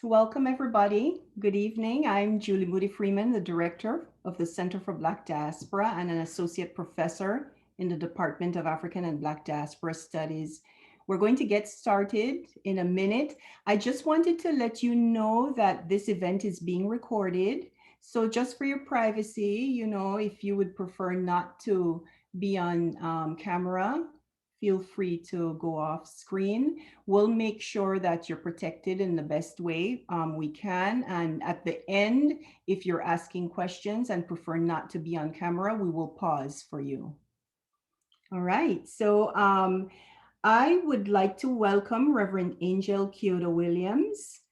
Welcome, everybody. Good evening. I'm Julie Moody Freeman, the director of the Center for Black Diaspora and an associate professor in the Department of African and Black Diaspora Studies. We're going to get started in a minute. I just wanted to let you know that this event is being recorded. So just for your privacy, if you would prefer not to be on camera, feel free to go off screen. We'll make sure that you're protected in the best way we can. And at the end, if you're asking questions and prefer not to be on camera, we will pause for you. All right, so I would like to welcome Reverend Angel Kyodo Williams.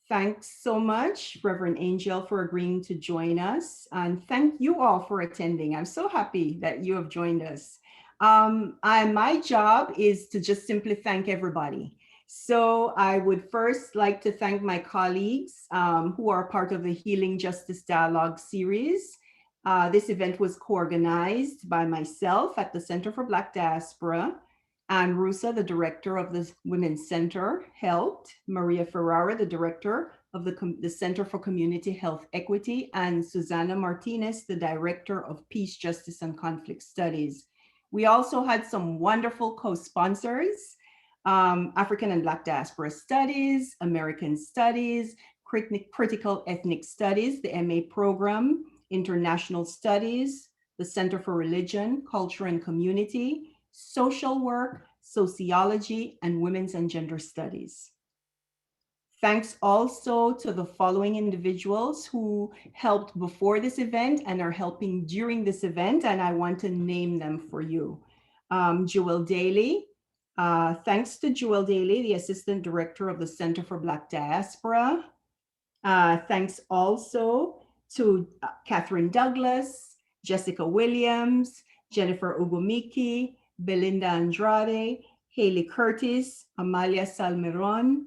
Thanks so much, Reverend Angel, for agreeing to join us. And thank you all for attending. I'm so happy that you have joined us. My job is to just simply thank everybody. So I would first like to thank my colleagues who are part of the Healing Justice Dialogue series. This event was co-organized by myself at the Center for Black Diaspora, and Rusa, the director of the Women's Center, helped. Maria Ferrara, the director of the Center for Community Health Equity, and Susana Martinez, the director of Peace, Justice, and Conflict Studies. We also had some wonderful co-sponsors, African and Black Diaspora Studies, American Studies, Critical Ethnic Studies, the MA program, International Studies, the Center for Religion, Culture, and Community, Social Work, Sociology, and Women's and Gender Studies. Thanks also to the following individuals who helped before this event and are helping during this event, and I want to name them for you. Jewel Daly. Thanks to Jewel Daly, the Assistant Director of the Center for Black Diaspora. Thanks also to Catherine Douglas, Jessica Williams, Jennifer Ugumiki, Belinda Andrade, Haley Curtis, Amalia Salmeron,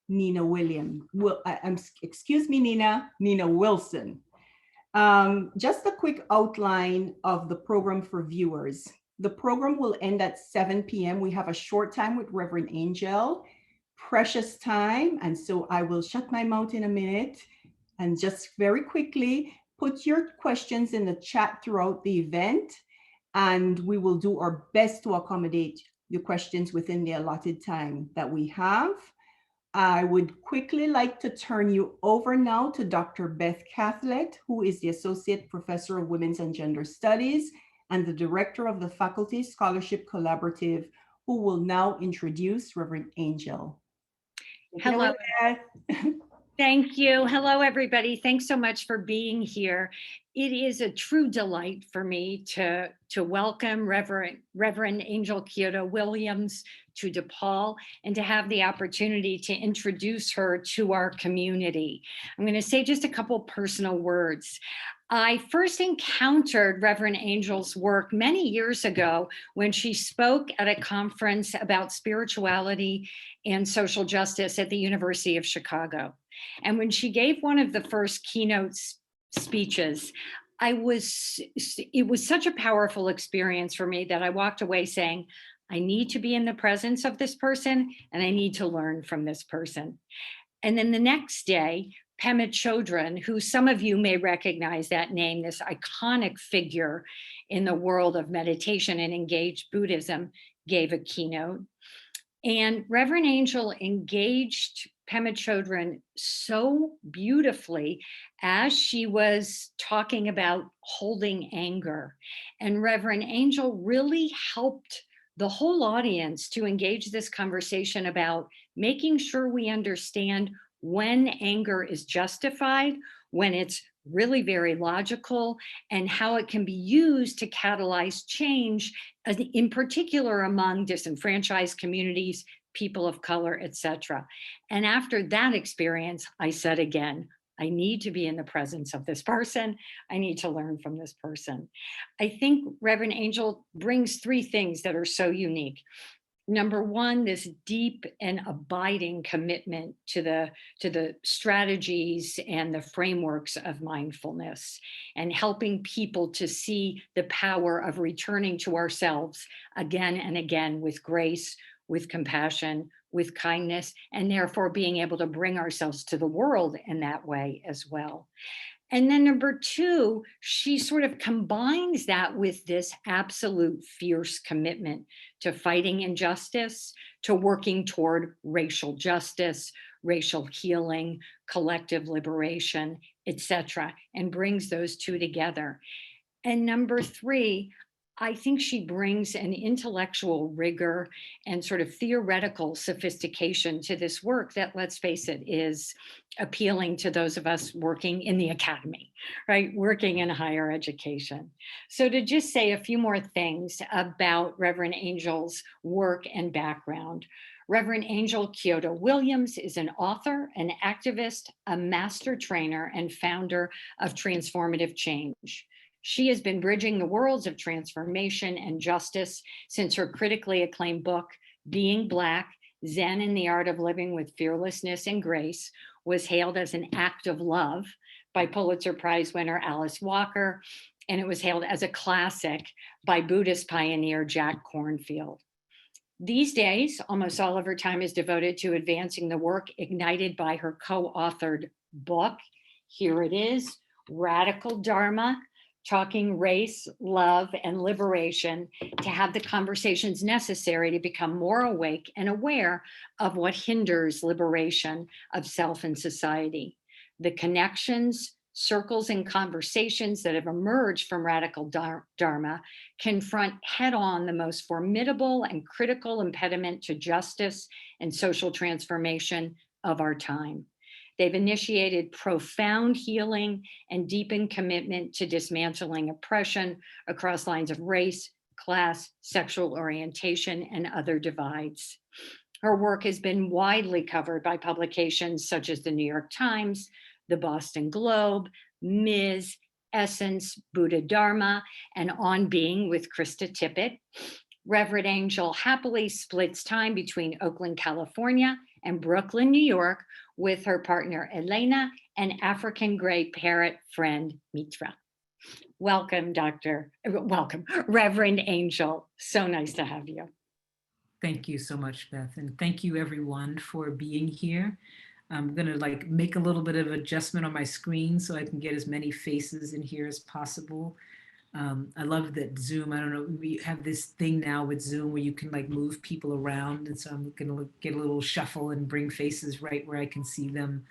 Nina Williams. Excuse me, Nina Wilson. Just a quick outline of the program for viewers. The program will end at 7 p.m. We have a short time with Reverend Angel, precious time. And so I will shut my mouth in a minute and just very quickly put your questions in the chat throughout the event. And we will do our best to accommodate your questions within the allotted time that we have. I would quickly like to turn you over now to Dr. Beth Cathlet, who is the Associate Professor of Women's and Gender Studies and the Director of the Faculty Scholarship Collaborative, who will now introduce Reverend Angel. Hello. Thank you. Hello, everybody. Thanks so much for being here. It is a true delight for me to welcome Reverend Angel Kyodo Williams to DePaul and to have the opportunity to introduce her to our community. I'm going to say just a couple personal words. I first encountered Reverend Angel's work many years ago when she spoke at a conference about spirituality and social justice at the University of Chicago. And when she gave one of the first keynote speeches, it was such a powerful experience for me that I walked away saying, I need to be in the presence of this person and I need to learn from this person. And then the next day, Pema Chodron, who some of you may recognize that name, this iconic figure in the world of meditation and engaged Buddhism, gave a keynote. And Reverend Angel engaged Pema Chodron so beautifully as she was talking about holding anger. And Reverend Angel really helped the whole audience to engage this conversation about making sure we understand when anger is justified, when it's really very logical, and how it can be used to catalyze change, in particular among disenfranchised communities, people of color, etc. And after that experience, I said again, I need to be in the presence of this person. I need to learn from this person. I think Reverend Angel brings three things that are so unique. Number one, this deep and abiding commitment to the strategies and the frameworks of mindfulness and helping people to see the power of returning to ourselves again and again with grace, with compassion, with kindness, and therefore being able to bring ourselves to the world in that way as well. And then number two, she sort of combines that with this absolute fierce commitment to fighting injustice, to working toward racial justice, racial healing, collective liberation, etc., and brings those two together. And number three, I think she brings an intellectual rigor and sort of theoretical sophistication to this work that, let's face it, is appealing to those of us working in the academy, right? Working in higher education. So, to just say a few more things about Reverend Angel's work and background. Reverend Angel Kyodo Williams is an author, an activist, a master trainer, and founder of Transformative Change. She has been bridging the worlds of transformation and justice since her critically acclaimed book, Being Black, Zen and the Art of Living with Fearlessness and Grace, was hailed as an act of love by Pulitzer Prize winner Alice Walker, and it was hailed as a classic by Buddhist pioneer Jack Kornfield. These days, almost all of her time is devoted to advancing the work ignited by her co-authored book. Here it is, Radical Dharma, Talking Race, Love, and Liberation to have the conversations necessary to become more awake and aware of what hinders liberation of self and society. The connections, circles, and conversations that have emerged from radical Dharma confront head-on the most formidable and critical impediment to justice and social transformation of our time. They've initiated profound healing and deepened commitment to dismantling oppression across lines of race, class, sexual orientation, and other divides. Her work has been widely covered by publications such as the New York Times, the Boston Globe, Ms., Essence, Buddha Dharma, and On Being with Krista Tippett. Reverend Angel happily splits time between Oakland, California, and Brooklyn, New York, with her partner Elena and African gray parrot friend Mitra. Welcome, Reverend Angel. So nice to have you. Thank you so much, Beth. And thank you everyone for being here. I'm gonna make a little bit of adjustment on my screen so I can get as many faces in here as possible. I love that Zoom, I don't know, we have this thing now with Zoom where you can move people around. And so I'm gonna get a little shuffle and bring faces right where I can see them.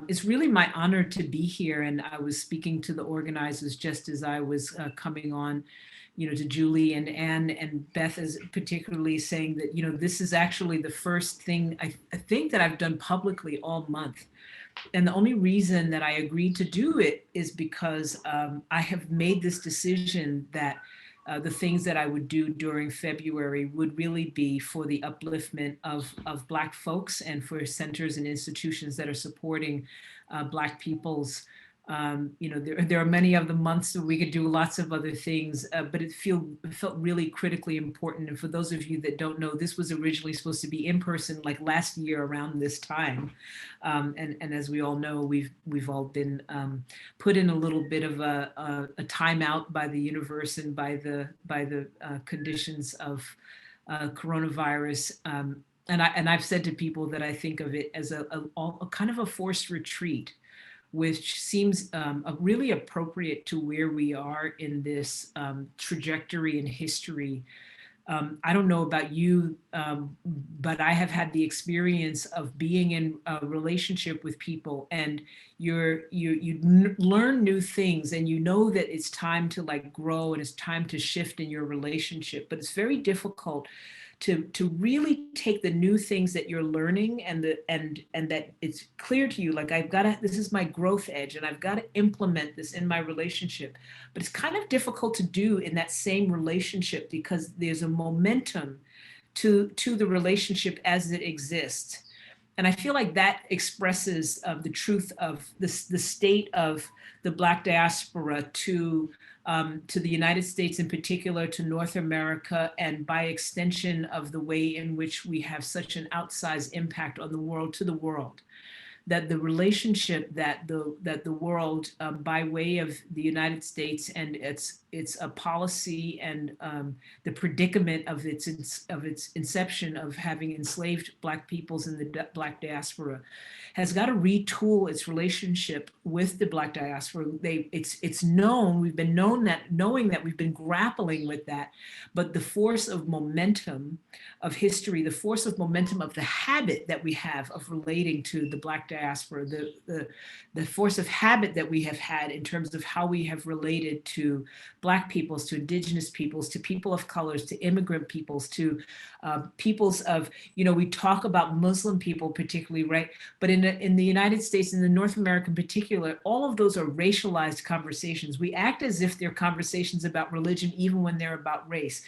It's really my honor to be here. And I was speaking to the organizers just as I was coming on, to Julie and Anne and Beth is particularly saying that, this is actually the first thing I think that I've done publicly all month. And the only reason that I agreed to do it is because I have made this decision that the things that I would do during February would really be for the upliftment of Black folks and for centers and institutions that are supporting Black peoples. There are many of the months that we could do lots of other things, but it felt really critically important. And for those of you that don't know, this was originally supposed to be in person last year around this time. And as we all know, we've all been put in a little bit of a timeout by the universe and by the conditions of coronavirus. And I've said to people that I think of it as a kind of a forced retreat, which seems really appropriate to where we are in this trajectory in history. I don't know about you, but I have had the experience of being in a relationship with people, and you learn new things, and you know that it's time to grow and it's time to shift in your relationship. But it's very difficult to really take the new things that you're learning and that it's clear to you, this is my growth edge and I've got to implement this in my relationship. But it's kind of difficult to do in that same relationship because there's a momentum to the relationship as it exists. And I feel like that expresses the truth of the state of the Black diaspora to the United States in particular, to North America, and by extension of the way in which we have such an outsized impact on the world, to the world. That the relationship that the world, by way of the United States and its its a policy and the predicament of its inception of having enslaved Black peoples in the Black diaspora has got to retool its relationship with the Black diaspora. It's known, we've been knowing that we've been grappling with that, but the force of momentum of history, the force of momentum of the habit that we have of relating to the Black diaspora, the force of habit that we have had in terms of how we have related to Black peoples, to Indigenous peoples, to people of colors, to immigrant peoples, to peoples of, we talk about Muslim people particularly, right? But in the United States, in the North America in particular, all of those are racialized conversations. We act as if they're conversations about religion, even when they're about race.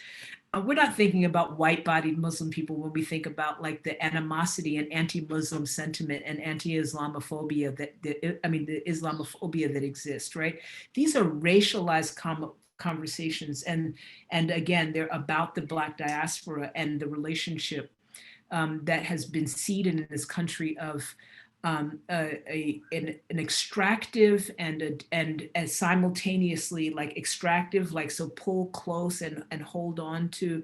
We're not thinking about white-bodied Muslim people when we think about like the animosity and anti-Muslim sentiment and anti-Islamophobia the Islamophobia that exists, right? These are racialized conversations, and again, they're about the Black diaspora and the relationship that has been seeded in this country of an extractive and simultaneously like extractive, like so pull close and hold on to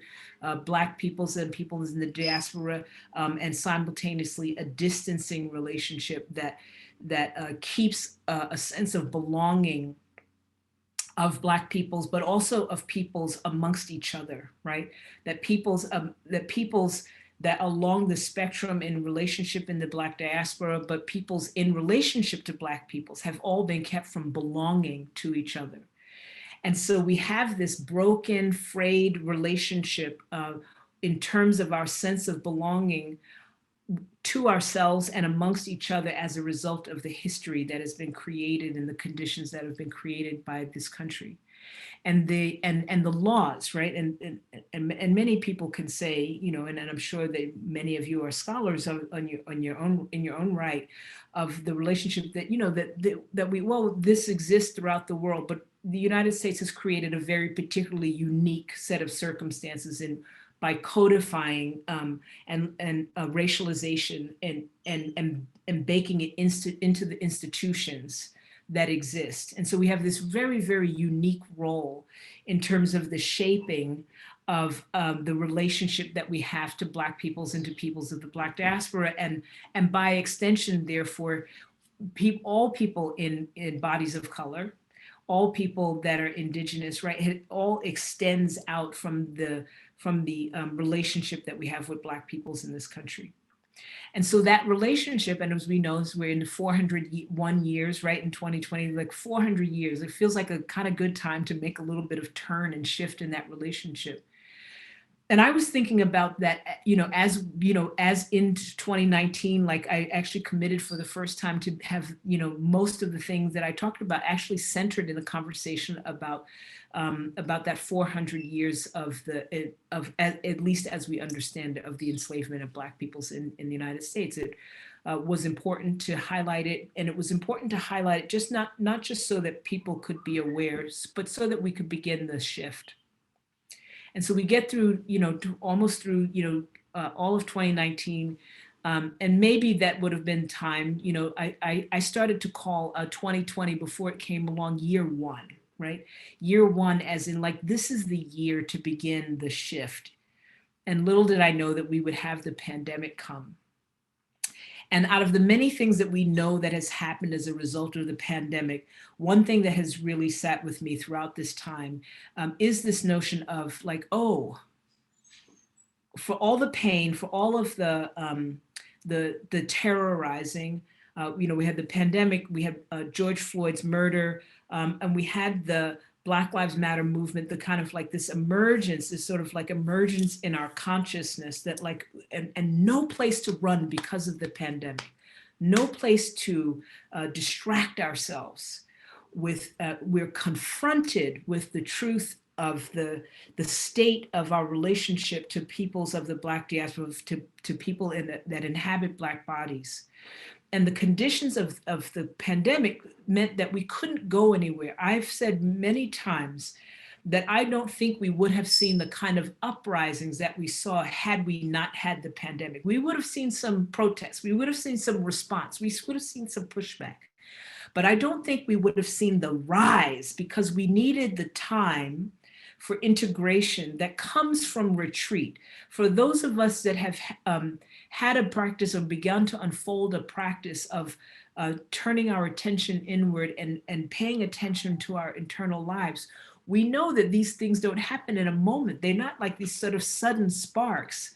Black peoples and peoples in the diaspora, and simultaneously a distancing relationship that keeps a sense of belonging of Black peoples, but also of peoples amongst each other, right? That peoples that along the spectrum in relationship in the Black diaspora, but peoples in relationship to Black peoples have all been kept from belonging to each other. And so we have this broken, frayed relationship in terms of our sense of belonging to ourselves and amongst each other as a result of the history that has been created and the conditions that have been created by this country. And the laws, right? And many people can say, and I'm sure that many of you are scholars in your own right, of the relationship that this exists throughout the world, but the United States has created a very particularly unique set of circumstances by codifying and racialization and baking it into the institutions that exist. And so we have this very, very unique role in terms of the shaping of the relationship that we have to Black peoples and to peoples of the Black diaspora, and by extension, therefore, all people in bodies of color, all people that are Indigenous, right? It all extends out from the relationship that we have with Black peoples in this country. And so that relationship, and as we know, we're in 401 years, right? In 2020, like 400 years, it feels like a kind of good time to make a little bit of turn and shift in that relationship. And I was thinking about that, as in 2019, like I actually committed for the first time to have, most of the things that I talked about actually centered in the conversation about that 400 years of at least as we understand it, of the enslavement of Black peoples in the United States. It was important to highlight it, and it was important to highlight it just not just so that people could be aware, but so that we could begin the shift. And so we get through, almost through, all of 2019. And maybe that would have been time, I started to call 2020 before it came along year one, right? Year one, as in like, this is the year to begin the shift. And little did I know that we would have the pandemic come. And out of the many things that we know that has happened as a result of the pandemic, one thing that has really sat with me throughout this time is this notion of like, oh, for all the pain, for all of the terrorizing, we had the pandemic, we had George Floyd's murder, and we had the Black Lives Matter movement, the kind of like this emergence, this sort of like emergence in our consciousness that like, and no place to run because of the pandemic, no place to distract ourselves with, we're confronted with the truth of the state of our relationship to peoples of the Black diaspora, to people that inhabit Black bodies. And the conditions of the pandemic meant that we couldn't go anywhere. I've said many times that I don't think we would have seen the kind of uprisings that we saw had we not had the pandemic. We would have seen some protests. We would have seen some response. We would have seen some pushback. But I don't think we would have seen the rise because we needed the time for integration that comes from retreat. For those of us that have had a practice or begun to unfold a practice of turning our attention inward and paying attention to our internal lives, we know that these things don't happen in a moment. They're not like these sort of sudden sparks.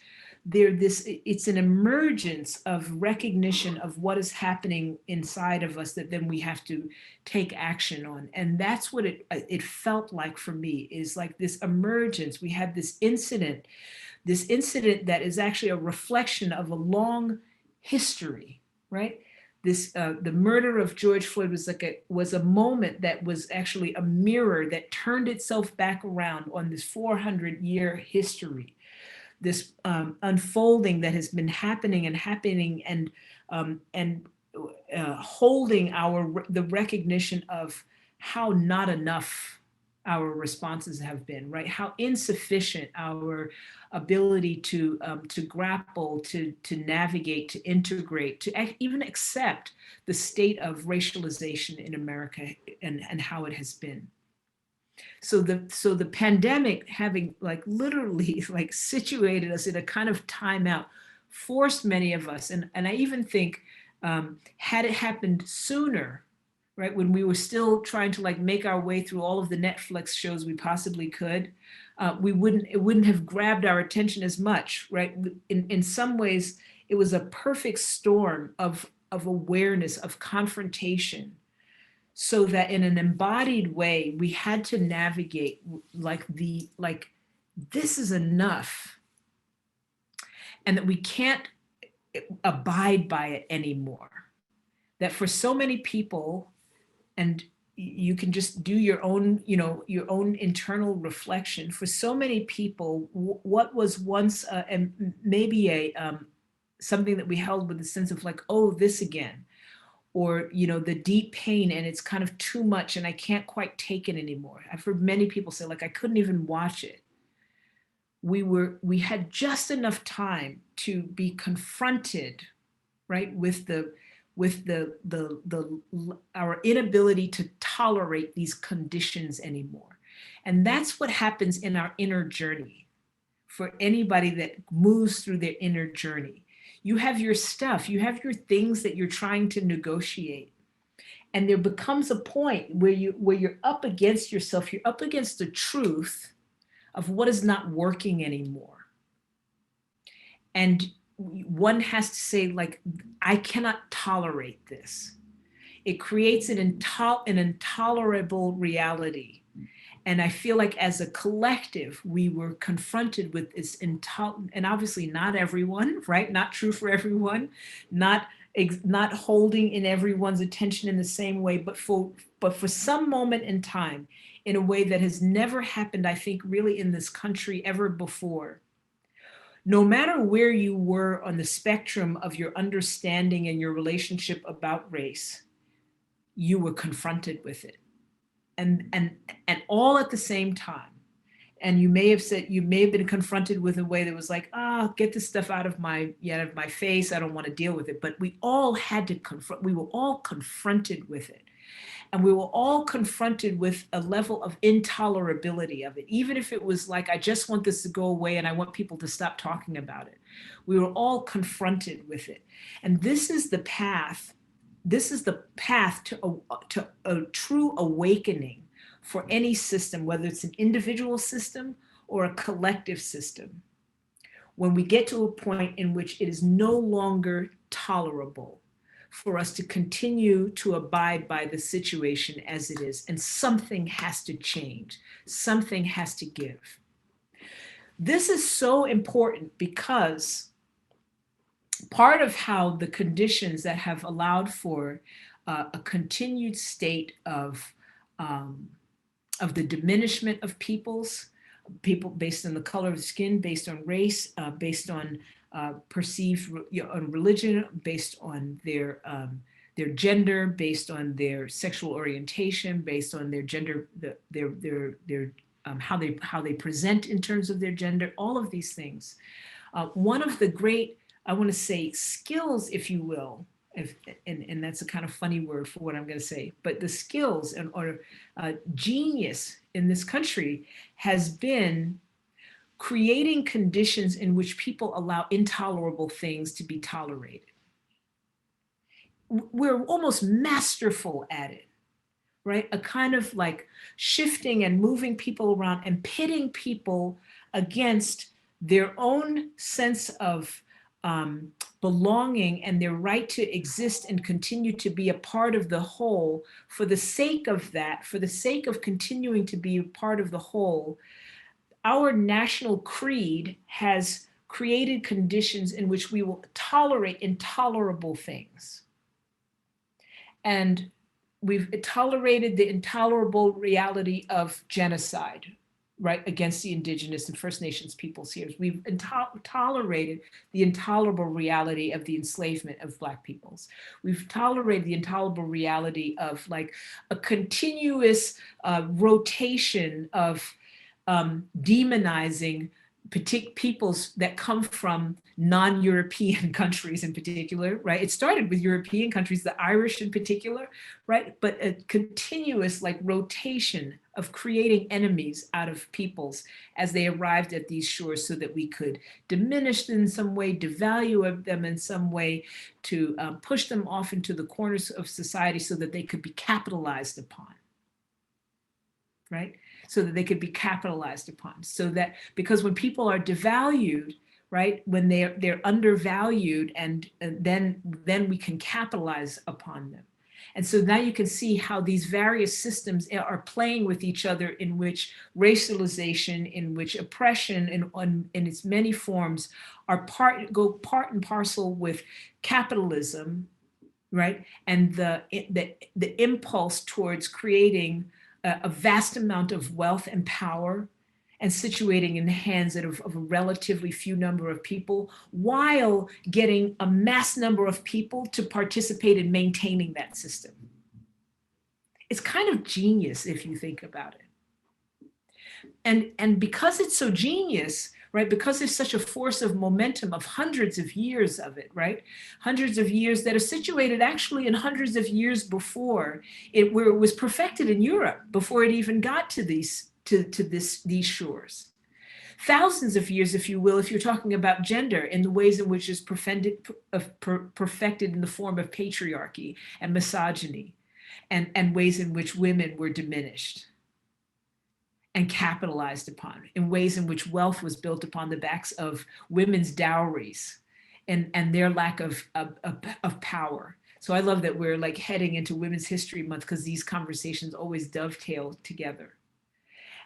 It's an emergence of recognition of what is happening inside of us that then we have to take action on. And that's what it felt like for me, is like this emergence. We had this incident that is actually a reflection of a long history, right? The murder of George Floyd was a moment that was actually a mirror that turned itself back around on this 400-year history, this unfolding that has been happening and holding the recognition of how not enough our responses have been, right? How insufficient our ability to grapple, to navigate, to integrate, to even accept the state of racialization in America and how it has been. So the pandemic, having like literally like situated us in a kind of timeout, forced many of us, and I even think had it happened sooner, right, when we were still trying to like make our way through all of the Netflix shows we possibly could, it wouldn't have grabbed our attention as much, right? In some ways, it was a perfect storm of awareness, of confrontation, so that in an embodied way, we had to navigate like this is enough, and that we can't abide by it anymore. That for so many people, and you can just do your own, your own internal reflection. For so many people, what was once and maybe something that we held with a sense of like, oh, this again, or the deep pain, and it's kind of too much and I can't quite take it anymore. I've heard many people say like I couldn't even watch it. We had just enough time to be confronted, right, with our inability to tolerate these conditions anymore. And that's what happens in our inner journey. For anybody that moves through their inner journey, you have your stuff, you have your things that you're trying to negotiate. And there becomes a point where you're up against yourself, you're up against the truth of what is not working anymore. And one has to say, like, I cannot tolerate this. It creates an intolerable reality. And I feel like as a collective, we were confronted with this and obviously not everyone, right? Not true for everyone, not holding in everyone's attention in the same way, but for some moment in time, in a way that has never happened, I think, really in this country ever before. No matter where you were on the spectrum of your understanding and your relationship about race, you were confronted with it. And all at the same time. And you may have been confronted with a way that was like, get this stuff out of my face. I don't want to deal with it. But we all had to we were all confronted with it. And we were all confronted with a level of intolerability of it, even if it was like, I just want this to go away and I want people to stop talking about it. We were all confronted with it. And this is the path. This is the path to a true awakening for any system, whether it's an individual system or a collective system. When we get to a point in which it is no longer tolerable for us to continue to abide by the situation as it is, and something has to change, something has to give. This is so important because part of how the conditions that have allowed for a continued state of the diminishment of people based on the color of the skin, based on race, based on perceived on religion, based on their gender, based on their sexual orientation, based on their gender, how they present in terms of their gender, all of these things. One of the great, I want to say, skills, if you will, and that's a kind of funny word for what I'm going to say, but the skills or genius in this country has been creating conditions in which people allow intolerable things to be tolerated. We're almost masterful at it, right? A kind of like shifting and moving people around and pitting people against their own sense of belonging and their right to exist and continue to be a part of the whole. For the sake of that, for the sake of continuing to be a part of the whole, our national creed has created conditions in which we will tolerate intolerable things. And we've tolerated the intolerable reality of genocide, right, against the Indigenous and First Nations peoples here. We've tolerated the intolerable reality of the enslavement of Black peoples. We've tolerated the intolerable reality of like a continuous rotation of demonizing peoples that come from non-European countries in particular, right? It started with European countries, the Irish in particular, right? But a continuous like rotation of creating enemies out of peoples as they arrived at these shores so that we could diminish them in some way, devalue them in some way, to push them off into the corners of society so that they could be capitalized upon, right? So that they could be capitalized upon. So that, because when people are devalued, right, when they're undervalued, and then we can capitalize upon them. And so now you can see how these various systems are playing with each other, in which racialization, in which oppression in its many forms go part and parcel with capitalism, right? And the impulse towards creating a vast amount of wealth and power and situating in the hands of a relatively few number of people, while getting a mass number of people to participate in maintaining that system. It's kind of genius if you think about it. And because it's so genius, right, because there's such a force of momentum of hundreds of years of it, right? Hundreds of years that are situated actually in hundreds of years before it, where it was perfected in Europe, before it even got to these these shores. Thousands of years, if you will, if you're talking about gender, in the ways in which it's perfected in the form of patriarchy and misogyny, and ways in which women were diminished and capitalized upon, in ways in which wealth was built upon the backs of women's dowries and their lack of power. So I love that we're like heading into Women's History Month, because these conversations always dovetail together.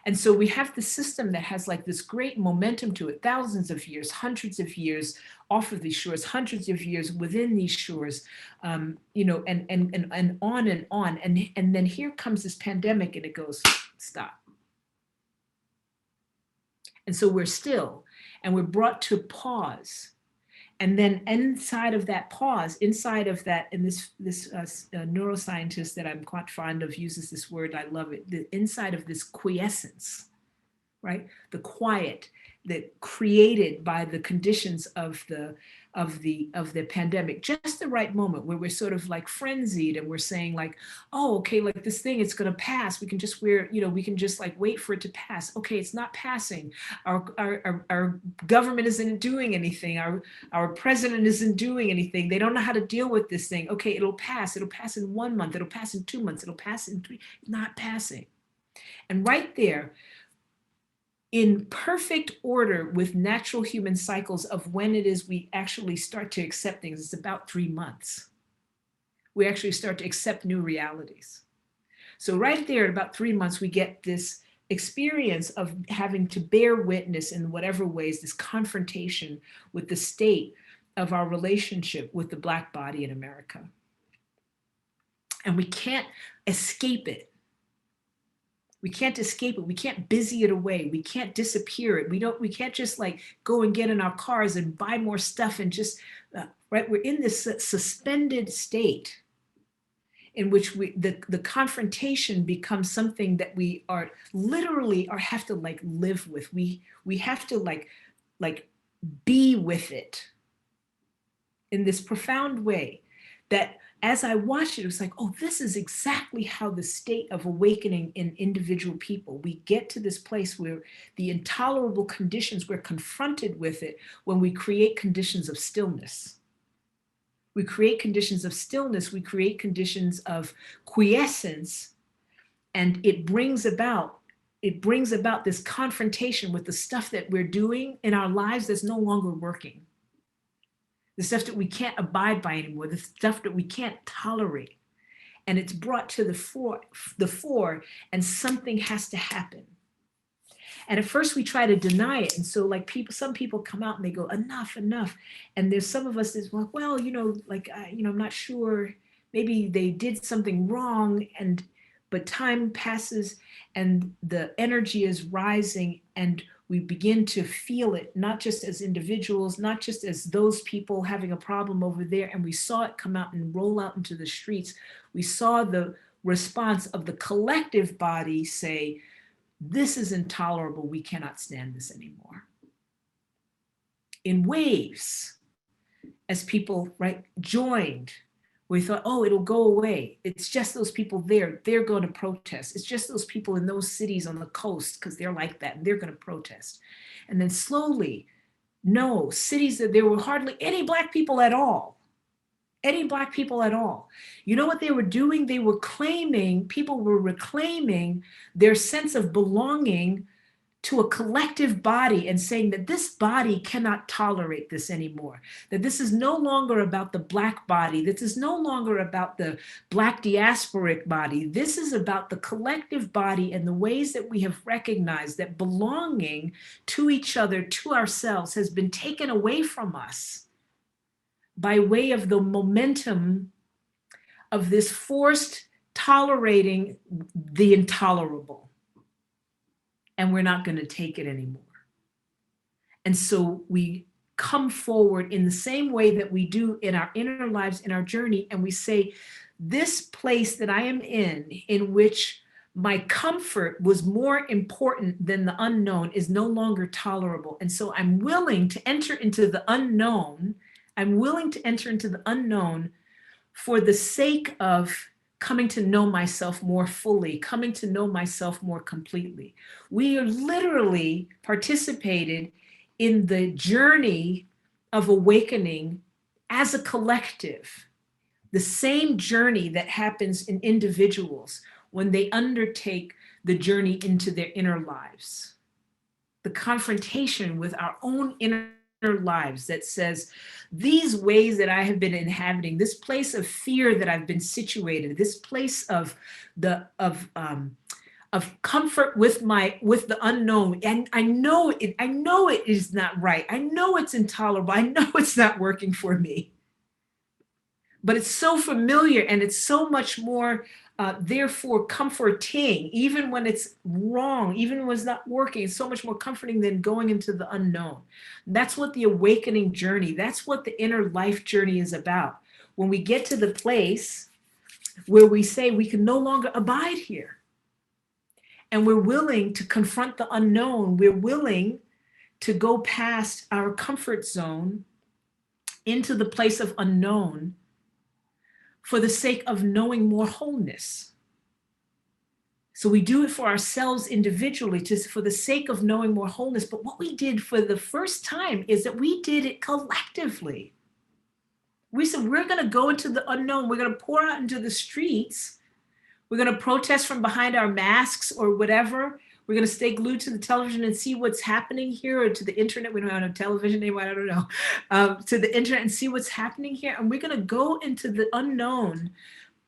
And so we have the system that has like this great momentum to it, thousands of years, hundreds of years off of these shores, hundreds of years within these shores, you know, and on and on. And then here comes this pandemic and it goes, stop. And so we're still, and we're brought to pause. And then inside of that pause, inside of that, and this neuroscientist that I'm quite fond of uses this word, I love it, the inside of this quiescence, right? The quiet that created by the conditions of the pandemic, just the right moment where we're sort of like frenzied and we're saying like, oh, okay, like this thing, it's going to pass. We can just we can just like wait for it to pass. Okay, it's not passing. Our government isn't doing anything. Our president isn't doing anything. They don't know how to deal with this thing. Okay, it'll pass. It'll pass in 1 month. It'll pass in 2 months. It'll pass in 3. Not passing. And right there, in perfect order with natural human cycles of when it is we actually start to accept things, it's about 3 months. We actually start to accept new realities. So right there at about 3 months, we get this experience of having to bear witness in whatever ways, this confrontation with the state of our relationship with the Black body in America. And we can't escape it. We can't escape it. We can't busy it away. We can't disappear it. We can't just like go and get in our cars and buy more stuff and just, right? We're in this suspended state in which the confrontation becomes something that we are literally have to like live with. We have to like be with it in this profound way. that as I watched it, it was like, oh, this is exactly how the state of awakening in individual people, we get to this place where the intolerable conditions, we're confronted with it when we create conditions of stillness. We create conditions of stillness, we create conditions of quiescence, and it brings about this confrontation with the stuff that we're doing in our lives that's no longer working. The stuff that we can't abide by anymore, the stuff that we can't tolerate. And it's brought to the fore, and something has to happen. And at first we try to deny it. And so like some people come out and they go, enough. And there's some of us that's like, well, I'm not sure, maybe they did something wrong. But time passes and the energy is rising, and we begin to feel it, not just as individuals, not just as those people having a problem over there. And we saw it come out and roll out into the streets. We saw the response of the collective body say, this is intolerable. We cannot stand this anymore. In waves, as people, joined, we thought, oh, it'll go away. It's just those people there. They're going to protest. It's just those people in those cities on the coast because they're like that and they're going to protest. And then slowly, no, cities that there were hardly any Black people at all. Any Black people at all. You know what they were doing? They were people were reclaiming their sense of belonging to a collective body and saying that this body cannot tolerate this anymore, that this is no longer about the Black body, this is no longer about the Black diasporic body, this is about the collective body and the ways that we have recognized that belonging to each other, to ourselves, has been taken away from us by way of the momentum of this forced tolerating the intolerable. And we're not going to take it anymore. And so we come forward in the same way that we do in our inner lives, in our journey, and we say, this place that I am in which my comfort was more important than the unknown, is no longer tolerable. And so I'm willing to enter into the unknown. I'm willing to enter into the unknown for the sake of coming to know myself more fully, coming to know myself more completely. We are literally participated in the journey of awakening as a collective, the same journey that happens in individuals when they undertake the journey into their inner lives. The confrontation with our own inner lives that says, these ways that I have been inhabiting, this place of fear that I've been situated, this place of comfort with the unknown, and I know it is not right. I know it's intolerable. I know it's not working for me. But it's so familiar, and it's so much more therefore comforting, even when it's wrong, even when it's not working. It's so much more comforting than going into the unknown. That's what the awakening journey, that's what the inner life journey is about. When we get to the place where we say we can no longer abide here, and we're willing to confront the unknown, we're willing to go past our comfort zone into the place of unknown, for the sake of knowing more wholeness. So we do it for ourselves individually, just for the sake of knowing more wholeness. But what we did for the first time is that we did it collectively. We said, we're going to go into the unknown. We're going to pour out into the streets. We're going to protest from behind our masks or whatever. We're going to stay glued to the television and see what's happening here, or to the internet. We don't have no television anymore. I don't know. To the internet and see what's happening here. And we're going to go into the unknown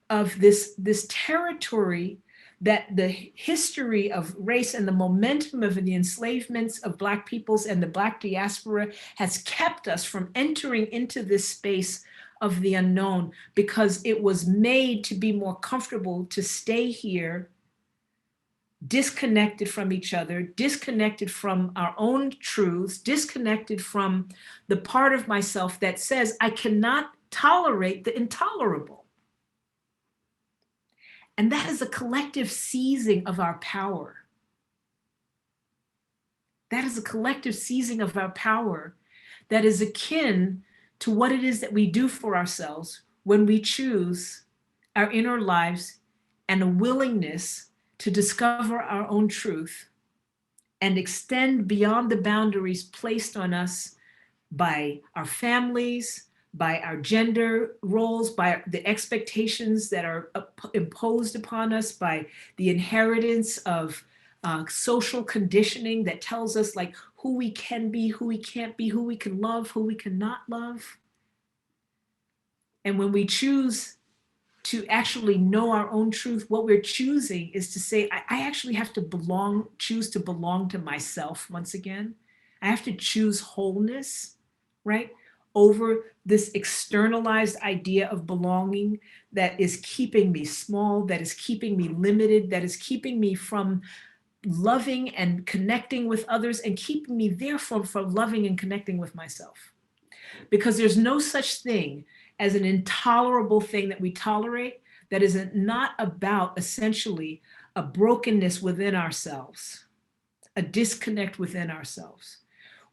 of this territory that the history of race and the momentum of the enslavements of Black peoples and the Black diaspora has kept us from entering into this space of the unknown, because it was made to be more comfortable to stay here, disconnected from each other, disconnected from our own truths, disconnected from the part of myself that says I cannot tolerate the intolerable. And that is a collective seizing of our power. That is a collective seizing of our power that is akin to what it is that we do for ourselves when we choose our inner lives and a willingness to discover our own truth and extend beyond the boundaries placed on us by our families, by our gender roles, by the expectations that are imposed upon us, by the inheritance of social conditioning that tells us like who we can be, who we can't be, who we can love, who we cannot love. And when we choose to actually know our own truth, what we're choosing is to say, I actually have to choose to belong to myself once again. I have to choose wholeness, right? Over this externalized idea of belonging that is keeping me small, that is keeping me limited, that is keeping me from loving and connecting with others and keeping me therefore from loving and connecting with myself. Because there's no such thing as an intolerable thing that we tolerate that is not about essentially a brokenness within ourselves, a disconnect within ourselves.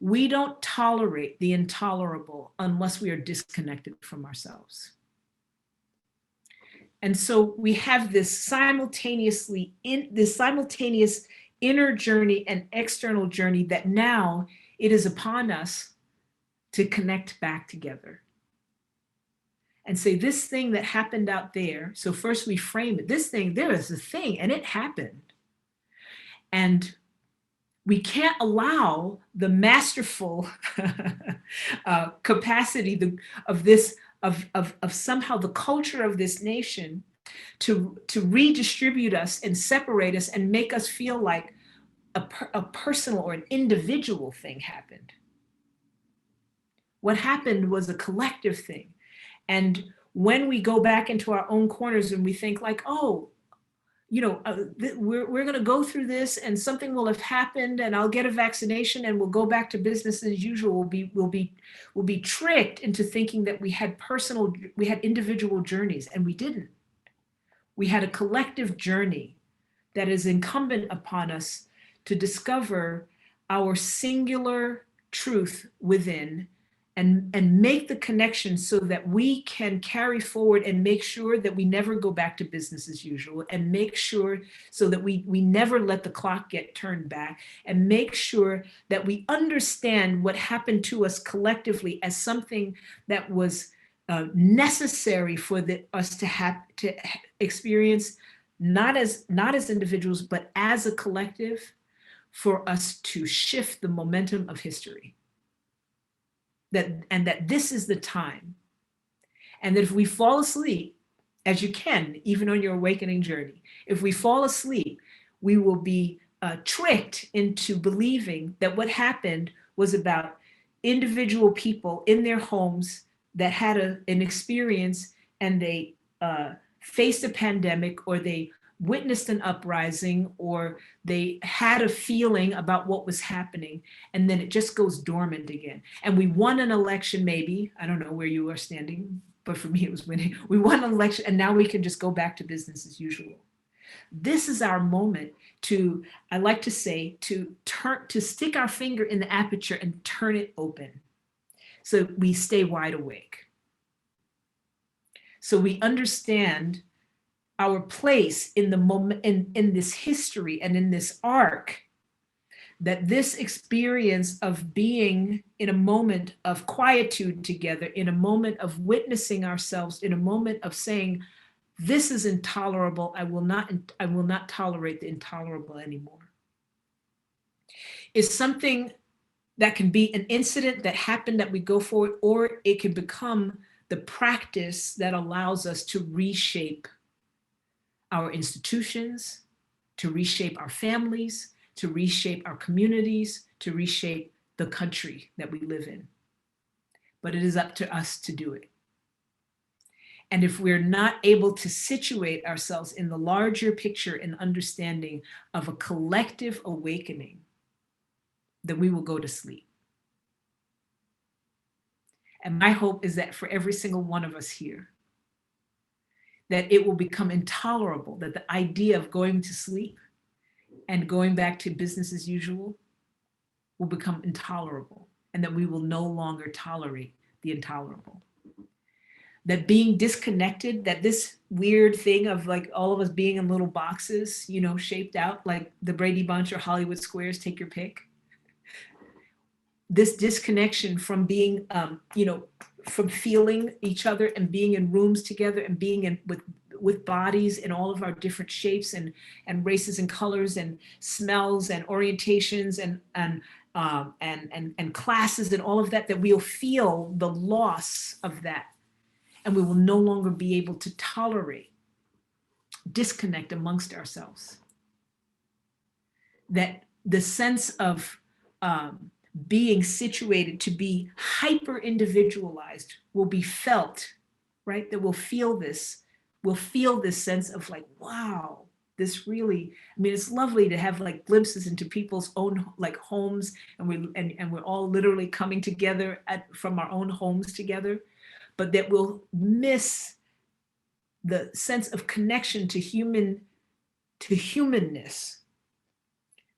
We don't tolerate the intolerable unless we are disconnected from ourselves. And so we have this simultaneous inner journey and external journey that now it is upon us to connect back together and say, this thing that happened out there. So first we frame it, this thing, there is a thing and it happened. And we can't allow the masterful capacity of somehow the culture of this nation to redistribute us and separate us and make us feel like a personal or an individual thing happened. What happened was a collective thing. And when we go back into our own corners and we think like, oh, you know, we're going to go through this and something will have happened and I'll get a vaccination and we'll go back to business as usual. We'll be tricked into thinking that we had individual journeys, and we didn't. We had a collective journey that is incumbent upon us to discover our singular truth within and make the connection so that we can carry forward and make sure that we never go back to business as usual, and make sure so that we never let the clock get turned back, and make sure that we understand what happened to us collectively as something that was necessary for us to experience, not as individuals, but as a collective, for us to shift the momentum of history. That this is the time. And that if we fall asleep, as you can, even on your awakening journey, if we fall asleep, we will be tricked into believing that what happened was about individual people in their homes that had an experience, and they faced a pandemic, or they witnessed an uprising, or they had a feeling about what was happening, and then it just goes dormant again. And we won an election, maybe, I don't know where you are standing, but for me it was winning. We won an election and now we can just go back to business as usual. This is our moment to, I like to say, to stick our finger in the aperture and turn it open so we stay wide awake. So we understand our place in the moment, in this history and in this arc, that this experience of being in a moment of quietude together, in a moment of witnessing ourselves, in a moment of saying, this is intolerable, I will not tolerate the intolerable anymore, is something that can be an incident that happened that we go forward, or it can become the practice that allows us to reshape our institutions, to reshape our families, to reshape our communities, to reshape the country that we live in. But it is up to us to do it. And if we're not able to situate ourselves in the larger picture and understanding of a collective awakening, then we will go to sleep. And my hope is that for every single one of us here, that it will become intolerable, that the idea of going to sleep and going back to business as usual will become intolerable, and that we will no longer tolerate the intolerable. that being disconnected, that this weird thing of like all of us being in little boxes, you know, shaped out like the Brady Bunch or Hollywood Squares, take your pick. This disconnection from being, you know, from feeling each other and being in rooms together and being in with bodies in all of our different shapes and races and colors and smells and orientations and classes and all of that, that we'll feel the loss of that. And we will no longer be able to tolerate disconnect amongst ourselves. That the sense of being situated to be hyper individualized will be felt, right? That we'll feel this sense of like, wow, this really, I mean, it's lovely to have like glimpses into people's own like homes, and we're all literally coming together from our own homes together, but that we'll miss the sense of connection to humanness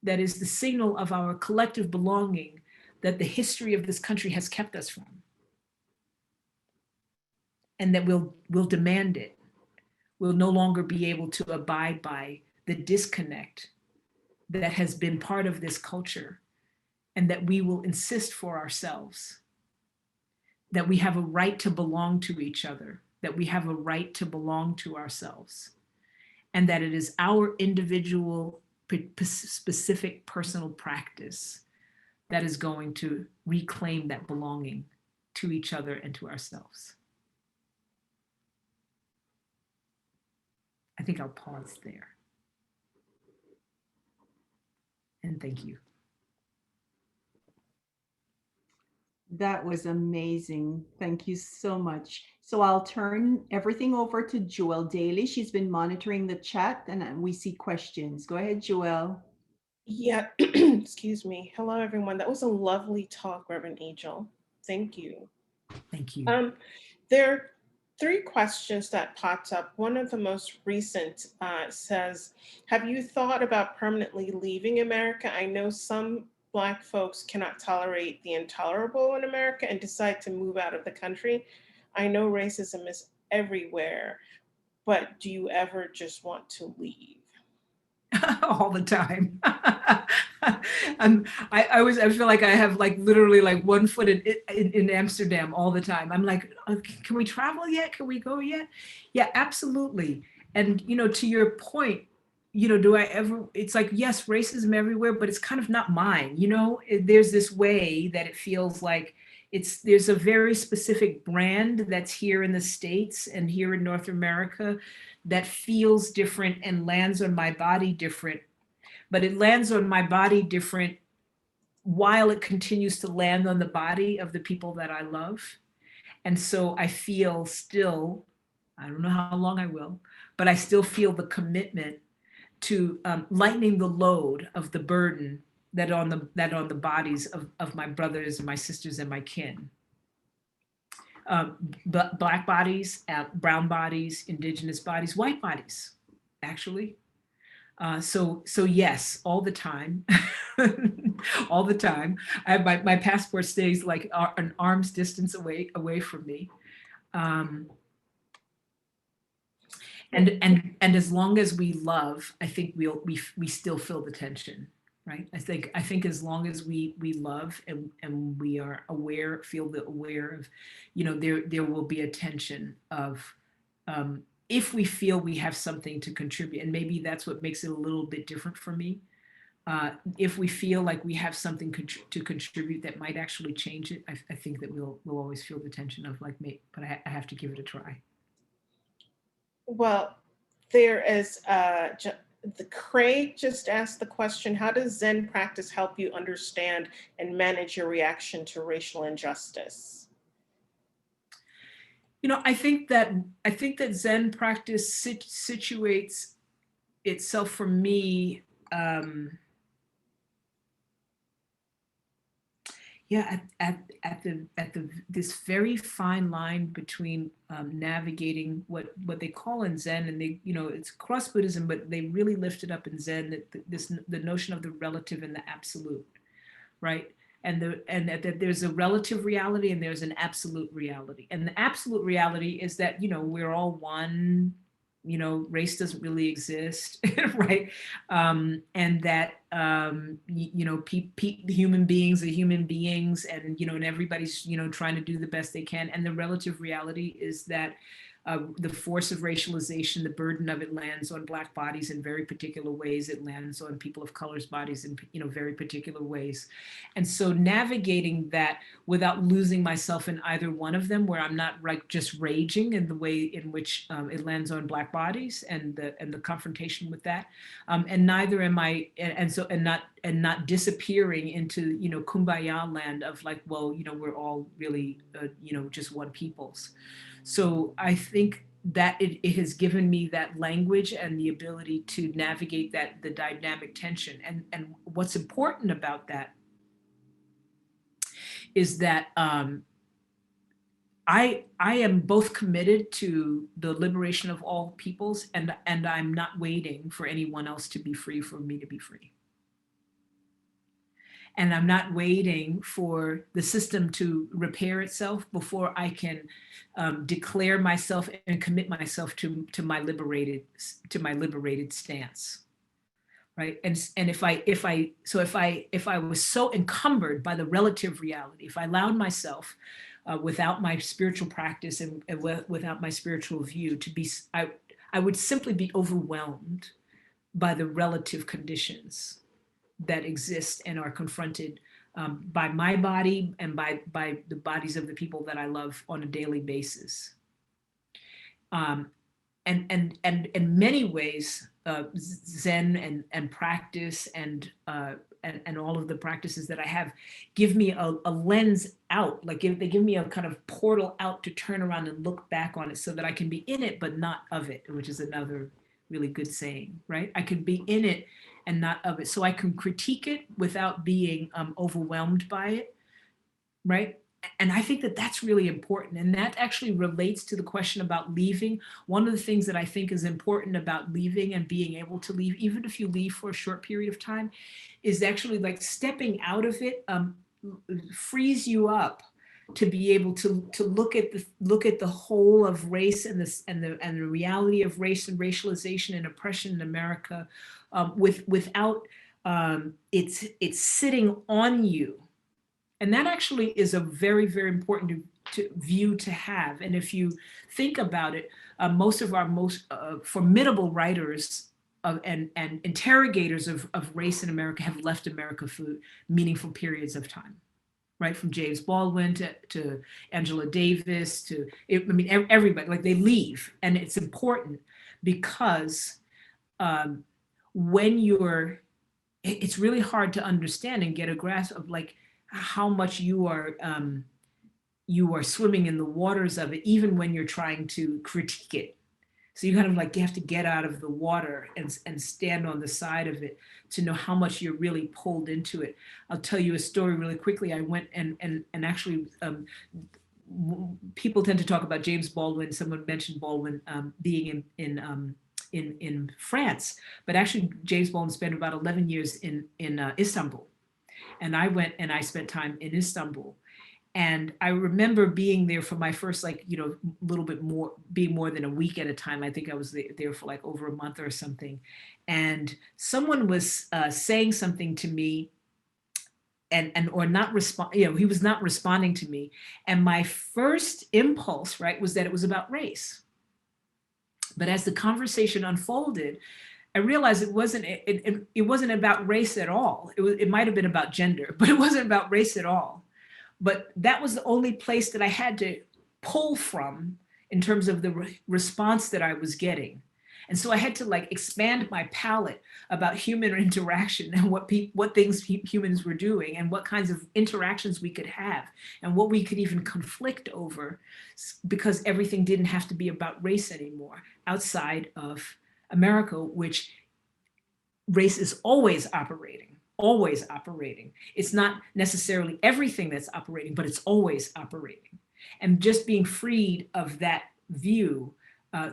that is the signal of our collective belonging that the history of this country has kept us from. And that we'll demand it. We'll no longer be able to abide by the disconnect that has been part of this culture, and that we will insist for ourselves that we have a right to belong to each other, that we have a right to belong to ourselves, and that it is our individual, specific personal practice that is going to reclaim that belonging to each other and to ourselves. I think I'll pause there. And thank you. That was amazing. Thank you so much. So I'll turn everything over to Joelle Daly. She's been monitoring the chat and we see questions. Go ahead, Joelle. Yeah, excuse me. Hello, everyone. That was a lovely talk, Reverend Angel. Thank you. Thank you. There are 3 questions that popped up. One of the most recent says, have you thought about permanently leaving America? I know some Black folks cannot tolerate the intolerable in America and decide to move out of the country. I know racism is everywhere, but do you ever just want to leave? All the time. I feel like I have like literally like one foot in Amsterdam all the time. I'm like, can we travel yet? Can we go yet? Yeah, absolutely. And, you know, to your point, you know, do I ever, it's like, yes, racism everywhere, but it's kind of not mine. You know, there's this way that it feels like there's a very specific brand that's here in the States and here in North America that feels different and lands on my body different, but it lands on my body different while it continues to land on the body of the people that I love. And so I feel still, I don't know how long I will, but I still feel the commitment to lightening the load of the burden that on the bodies of my brothers and my sisters and my kin. Black bodies, brown bodies, indigenous bodies, white bodies, actually. So yes, all the time, all the time. I have my passport stays like an arm's distance away from me. And as long as we love, I think we still feel the tension, right? I think as long as we love and we are aware, feel aware of, you know, there will be a tension of if we feel we have something to contribute, and maybe that's what makes it a little bit different for me. If we feel like we have something to contribute that might actually change it, I think that we'll always feel the tension of like, but I have to give it a try. Well, there is, Craig just asked the question, how does Zen practice help you understand and manage your reaction to racial injustice? You know, I think that Zen practice situates itself for me, at this very fine line between navigating what they call in Zen, and they, you know, it's cross Buddhism, but they really lift it up in Zen, that the notion of the relative and the absolute, right? and that there's a relative reality and there's an absolute reality. And the absolute reality is that, we're all one, race doesn't really exist, right? And that, human beings are human beings, and everybody's, trying to do the best they can. And the relative reality is that the force of racialization, the burden of it lands on Black bodies in very particular ways. It lands on people of color's bodies in very particular ways. And so navigating that without losing myself in either one of them, where I'm not like just raging in the way in which it lands on Black bodies and the confrontation with that, and neither am I, and not disappearing into kumbaya land of like, well, we're all really just one peoples. So I think that it has given me that language and the ability to navigate the dynamic tension. And what's important about that is that I am both committed to the liberation of all peoples, and I'm not waiting for anyone else to be free for me to be free. And I'm not waiting for the system to repair itself before I can declare myself and commit myself to my liberated stance, right? And if I was so encumbered by the relative reality, if I allowed myself without my spiritual practice and without my spiritual view to be, I would simply be overwhelmed by the relative conditions that exist and are confronted by my body and by the bodies of the people that I love on a daily basis. And in many ways, Zen and practice and all of the practices that I have give me a lens out, like they give me a kind of portal out to turn around and look back on it so that I can be in it, but not of it, which is another really good saying, right? I can be in it and not of it. So I can critique it without being overwhelmed by it, right? And I think that that's really important. And that actually relates to the question about leaving. One of the things that I think is important about leaving and being able to leave, even if you leave for a short period of time, is actually like stepping out of it frees you up to be able to look at the whole of race and the reality of race and racialization and oppression in America without it's sitting on you. And that actually is a very, very important view to have. And if you think about it, most of our most formidable writers and interrogators of race in America have left America for meaningful periods of time, right? From James Baldwin to Angela Davis everybody, like they leave. And it's important because it's really hard to understand and get a grasp of like how much you are swimming in the waters of it, even when you're trying to critique it. So you kind of like, you have to get out of the water and stand on the side of it to know how much you're really pulled into it. I'll tell you a story really quickly. I went and actually people tend to talk about James Baldwin. Someone mentioned Baldwin being in France, but actually James Baldwin spent about 11 years in Istanbul. And I went and I spent time in Istanbul. And I remember being there for my first, little bit more, being more than a week at a time. I think I was there for like over a month or something. And someone was saying something to me or not respond, he was not responding to me. And my first impulse, right, was that it was about race. But as the conversation unfolded, I realized it wasn't about race at all. It might have been about gender, but it wasn't about race at all. But that was the only place that I had to pull from in terms of the response that I was getting. And so I had to like expand my palette about human interaction and what things humans were doing and what kinds of interactions we could have and what we could even conflict over, because everything didn't have to be about race anymore outside of America, which race is always operating. Always operating. It's not necessarily everything that's operating, but it's always operating. And just being freed of that view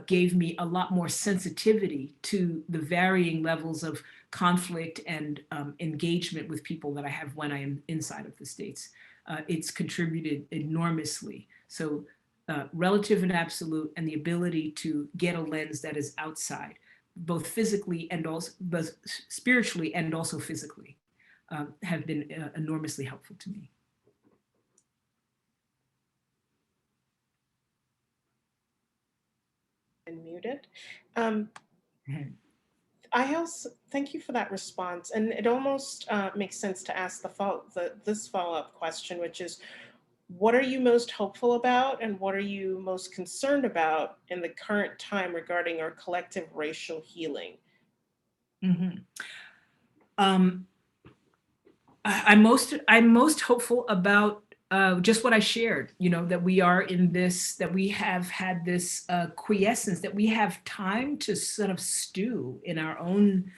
gave me a lot more sensitivity to the varying levels of conflict and engagement with people that I have when I am inside of the States. It's contributed enormously. So relative and absolute, and the ability to get a lens that is outside, both physically and also both spiritually and also physically, have been enormously helpful to me. And muted. I also thank you for that response, and it almost makes sense to ask this follow-up question, which is, what are you most hopeful about, and what are you most concerned about in the current time regarding our collective racial healing? Mm-hmm. I'm most hopeful about just what I shared, that we are in this, that we have had this quiescence, that we have time to sort of stew in our own,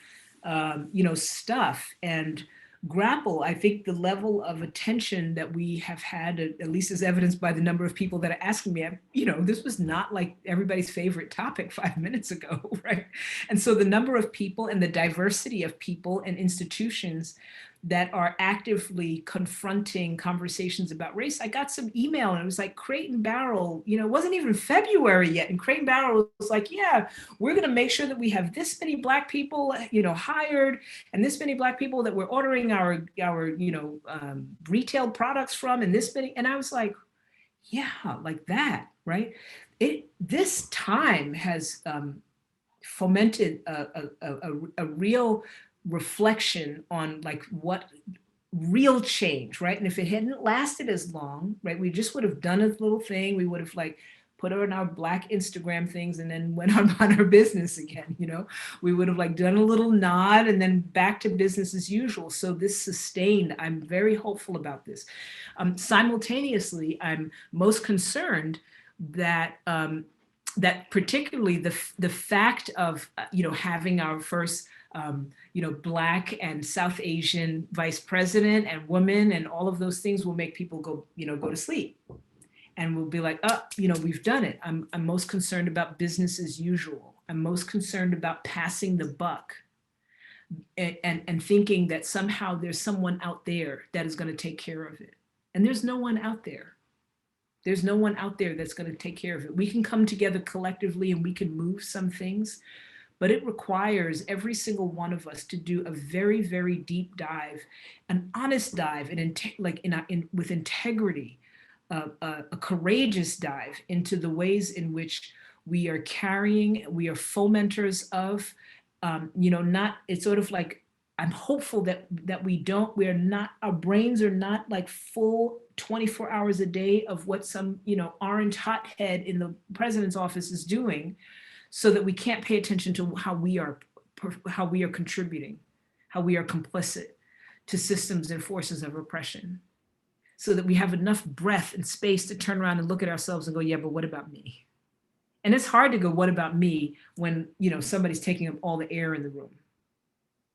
stuff and grapple. I think the level of attention that we have had, at least as evidenced by the number of people that are asking me, this was not like everybody's favorite topic 5 minutes ago, right? And so the number of people and the diversity of people and institutions that are actively confronting conversations about race. I got some email and it was like Crate and Barrel, it wasn't even February yet. And Crate and Barrel was like, yeah, we're going to make sure that we have this many Black people, hired, and this many Black people that we're ordering our retail products from, and this many. And I was like, yeah, like that, right? This time has fomented a real reflection on like what real change, right? And if it hadn't lasted as long, right, we just would have done a little thing. We would have like put on our Black Instagram things and then went on our business again, we would have like done a little nod and then back to business as usual. So this sustained. I'm very hopeful about this. Simultaneously, I'm most concerned that that particularly the fact of having our first Black and South Asian vice president and woman and all of those things will make people go to sleep, and we'll be like, oh, we've done it. I'm most concerned about business as usual. I'm most concerned about passing the buck and thinking that somehow there's someone out there that is going to take care of it, and there's no one out there. There's no one out there that's going to take care of it. We can come together collectively and we can move some things, but it requires every single one of us to do a very, very deep dive, an honest dive, with integrity, a courageous dive into the ways in which we are fomenters of, it's sort of like, I'm hopeful that our brains are not like full 24 hours a day of what some, orange hothead in the president's office is doing, so that we can't pay attention to how we are contributing, how we are complicit to systems and forces of oppression, so that we have enough breath and space to turn around and look at ourselves and go, yeah, but what about me? And it's hard to go, what about me, when, somebody's taking up all the air in the room.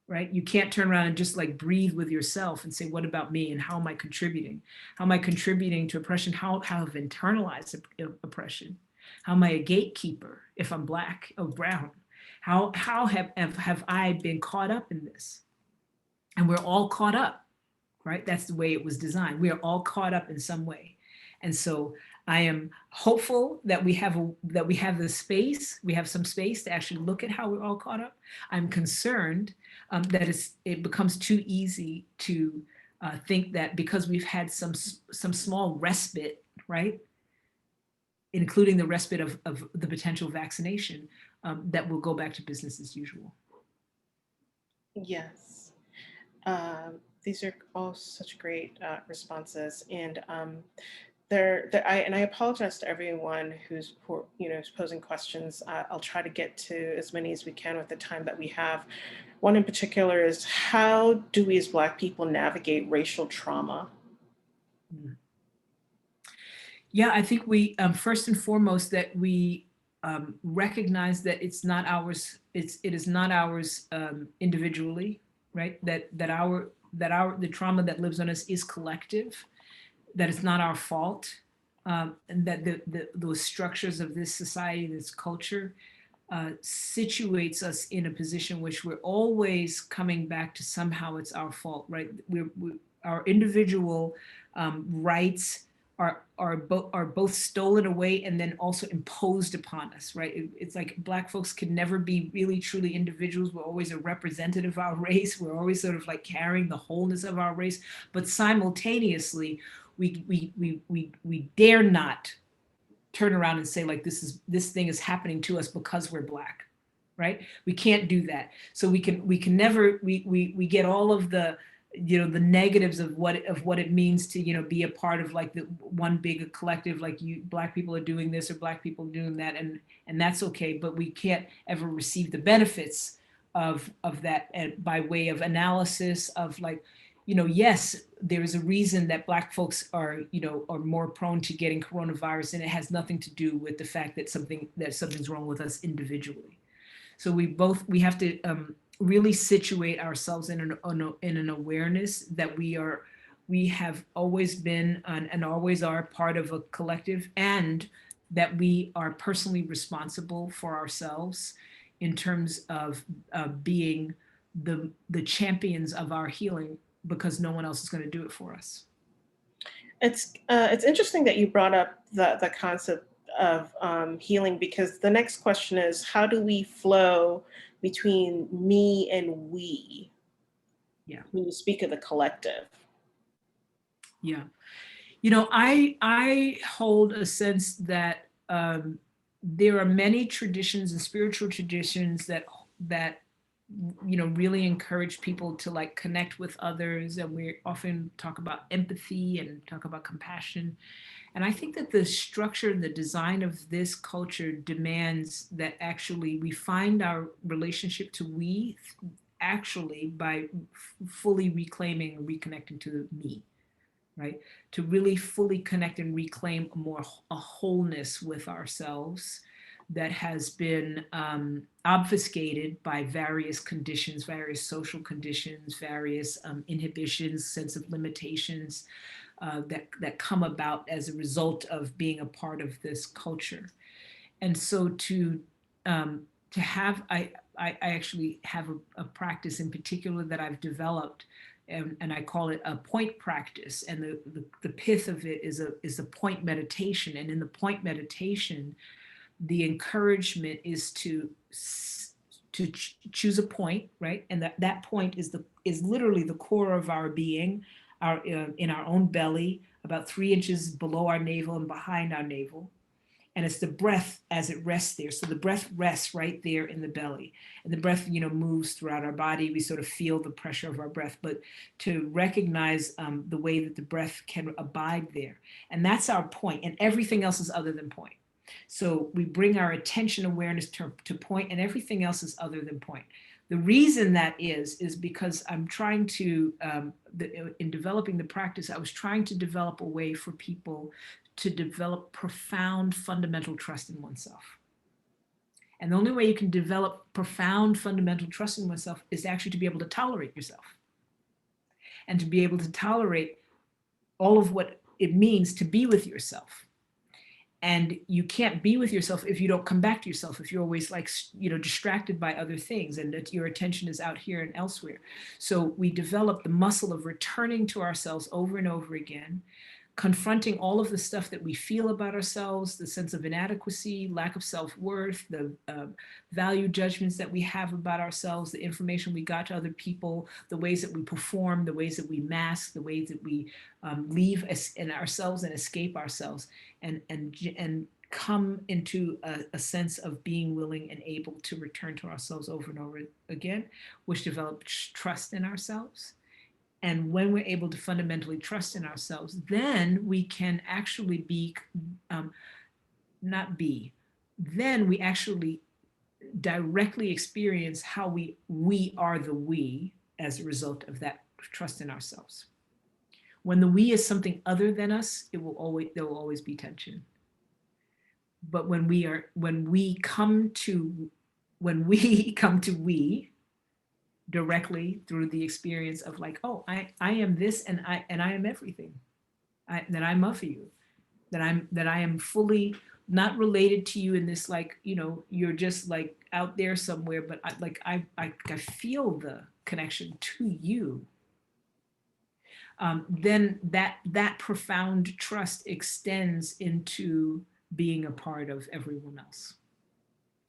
Right? You can't turn around and just like breathe with yourself and say, what about me? And how am I contributing? How am I contributing to oppression? How have internalized oppression? How am I a gatekeeper if I'm Black or brown? How have I been caught up in this? And we're all caught up, right? That's the way it was designed. We are all caught up in some way. And so I am hopeful that we have the space, we have some space to actually look at how we're all caught up. I'm concerned that it becomes too easy to think that because we've had some small respite, right, including the respite of the potential vaccination, that we'll go back to business as usual. Yes. These are all such great responses, and I apologize to everyone who's posing questions. I'll try to get to as many as we can with the time that we have. One in particular is, how do we as Black people navigate racial trauma? Yeah, I think we first and foremost that we recognize that it's not ours. It is not ours individually, right? That the trauma that lives on us is collective. That it's not our fault, and that those structures of this society, this culture, situates us in a position which we're always coming back to somehow it's our fault, right? Our individual rights are both stolen away and then also imposed upon us, right? It's like Black folks can never be really truly individuals. We're always a representative of our race. We're always sort of like carrying the wholeness of our race, but simultaneously, we dare not turn around and say like this thing is happening to us because we're Black, right? We can't do that. So we can never we get all of the the negatives of what it means to be a part of like the one big collective, like Black people are doing this or Black people are doing that, and that's okay, but we can't ever receive the benefits of that by way of analysis of like, yes, there is a reason that Black folks are more prone to getting coronavirus, and it has nothing to do with the fact that something's wrong with us individually. So we have to really situate ourselves in an awareness that we have always been and always are part of a collective, and that we are personally responsible for ourselves in terms of being the champions of our healing, because no one else is going to do it for us. It's interesting that you brought up the concept of healing, because the next question is, how do we flow between me and we? Yeah. When you speak of the collective. Yeah. I hold a sense that there are many traditions and spiritual traditions that really encourage people to like connect with others, and we often talk about empathy and talk about compassion. And I think that the structure and the design of this culture demands that actually we find our relationship to we actually by fully reclaiming and reconnecting to me, right? To really fully connect and reclaim a wholeness with ourselves that has been obfuscated by various conditions, various social conditions, various inhibitions, sense of limitations that come about as a result of being a part of this culture. And so to have, I actually have a practice in particular that I've developed, and I call it a point practice. And the pith of it is a point meditation. And in the point meditation, the encouragement is to choose a point, right? And that point is literally the core of our being, in our own belly, about 3 inches below our navel and behind our navel. And it's the breath as it rests there. So the breath rests right there in the belly, and the breath, moves throughout our body. We sort of feel the pressure of our breath, but to recognize the way that the breath can abide there. And that's our point, and everything else is other than point. So we bring our attention awareness to point, and everything else is other than point. The reason that is because I'm trying to, in developing the practice, I was trying to develop a way for people to develop profound fundamental trust in oneself. And the only way you can develop profound fundamental trust in oneself is actually to be able to tolerate yourself, and to be able to tolerate all of what it means to be with yourself. And you can't be with yourself if you don't come back to yourself, if you're always like, distracted by other things and that your attention is out here and elsewhere. So we develop the muscle of returning to ourselves over and over again, confronting all of the stuff that we feel about ourselves, the sense of inadequacy, lack of self-worth, the value judgments that we have about ourselves, the information we got to other people, the ways that we perform, the ways that we mask, the ways that we leave in ourselves and escape ourselves, and come into a sense of being willing and able to return to ourselves over and over again, which develops trust in ourselves. And when we're able to fundamentally trust in ourselves, then we can actually then we actually directly experience how we are the we as a result of that trust in ourselves. When the we is something other than us, there will always be tension. But when we come to we directly through the experience of like, oh, I am this, and I am everything, that I'm of you, that I am fully not related to you in this, like, you're just like out there somewhere, but I feel the connection to you, then that profound trust extends into being a part of everyone else.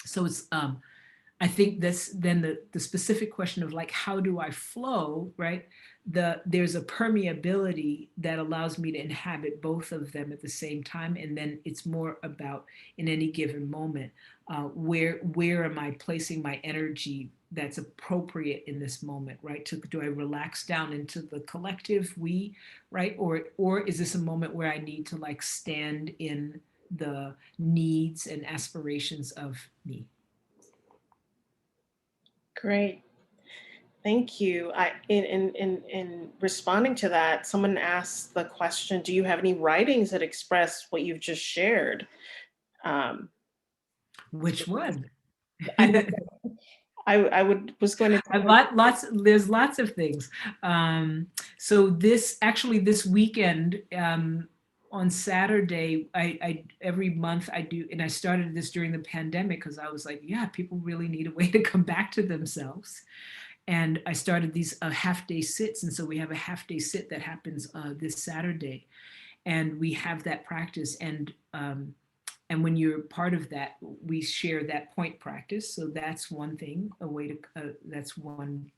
So it's I think that's then the specific question of like, how do I flow, right? There's a permeability that allows me to inhabit both of them at the same time. And then it's more about, in any given moment, where am I placing my energy that's appropriate in this moment, right? Do I relax down into the collective we, right? Or is this a moment where I need to like stand in the needs and aspirations of me? Great. Thank you. In responding to that, someone asked the question, do you have any writings that express what you've just shared? Which one? I was going to. There's lots of things. So this weekend, on Saturday, I every month I do, and I started this during the pandemic because I was like, yeah, people really need a way to come back to themselves. And I started these half-day sits. And so we have a half-day sit that happens this Saturday. And we have that practice. And when you're part of that, we share that point practice. So that's one thing, a way to, that's one,